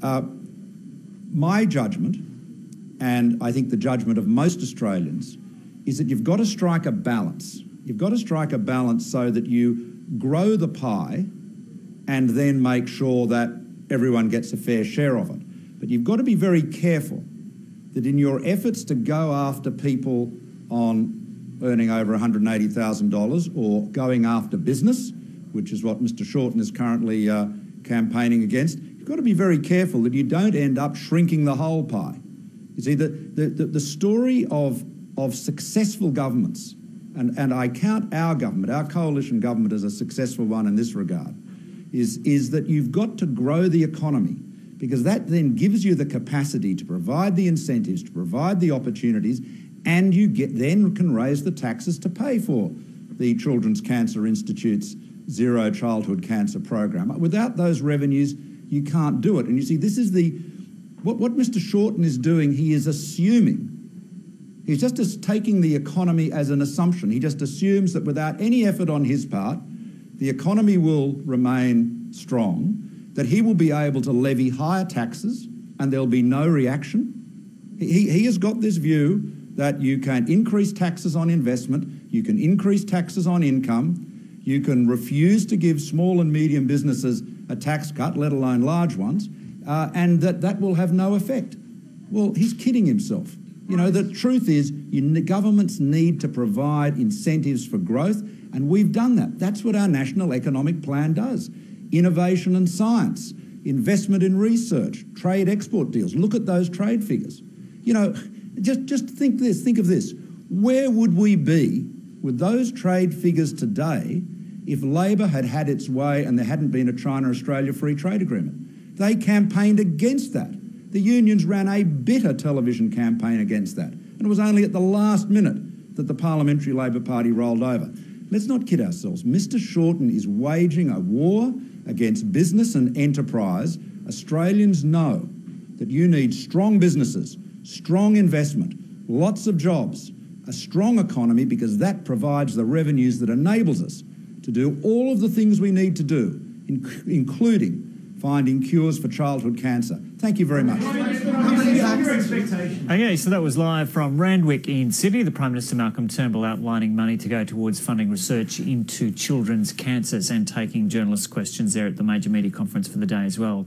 My judgment, and I think the judgment of most Australians, is that you've got to strike a balance. You've got to strike a balance so that you grow the pie and then make sure that everyone gets a fair share of it. But you've got to be very careful that in your efforts to go after people on earning over $180,000 or going after business, which is what Mr Shorten is currently campaigning against, you've got to be very careful that you don't end up shrinking the whole pie. You see, the story of successful governments, and I count our government, our coalition government, as a successful one in this regard, is that you've got to grow the economy, because that then gives you the capacity to provide the incentives, to provide the opportunities, and you then can raise the taxes to pay for the Children's Cancer Institute's Zero Childhood Cancer program. Without those revenues, you can't do it. And you see, this is what Mr Shorten is doing. He is assuming, he's just taking the economy as an assumption. He just assumes that without any effort on his part, the economy will remain strong, that he will be able to levy higher taxes and there'll be no reaction. He has got this view that you can increase taxes on investment, you can increase taxes on income, you can refuse to give small and medium businesses a tax cut, let alone large ones, and that will have no effect. Well, he's kidding himself. You know, the truth is, governments need to provide incentives for growth, and we've done that. That's what our National Economic Plan does. Innovation and science, investment in research, trade export deals. Look at those trade figures. You know, just think of this. Where would we be with those trade figures today if Labor had had its way and there hadn't been a China-Australia free trade agreement? They campaigned against that. The unions ran a bitter television campaign against that. And it was only at the last minute that the Parliamentary Labor Party rolled over. Let's not kid ourselves. Mr Shorten is waging a war against business and enterprise. Australians know that you need strong businesses, strong investment, lots of jobs, a strong economy, because that provides the revenues that enables us to do all of the things we need to do, including finding cures for childhood cancer. Thank you very much. Okay, so that was live from Randwick in Sydney. The Prime Minister Malcolm Turnbull outlining money to go towards funding research into children's cancers and taking journalists' questions there at the major media conference for the day as well.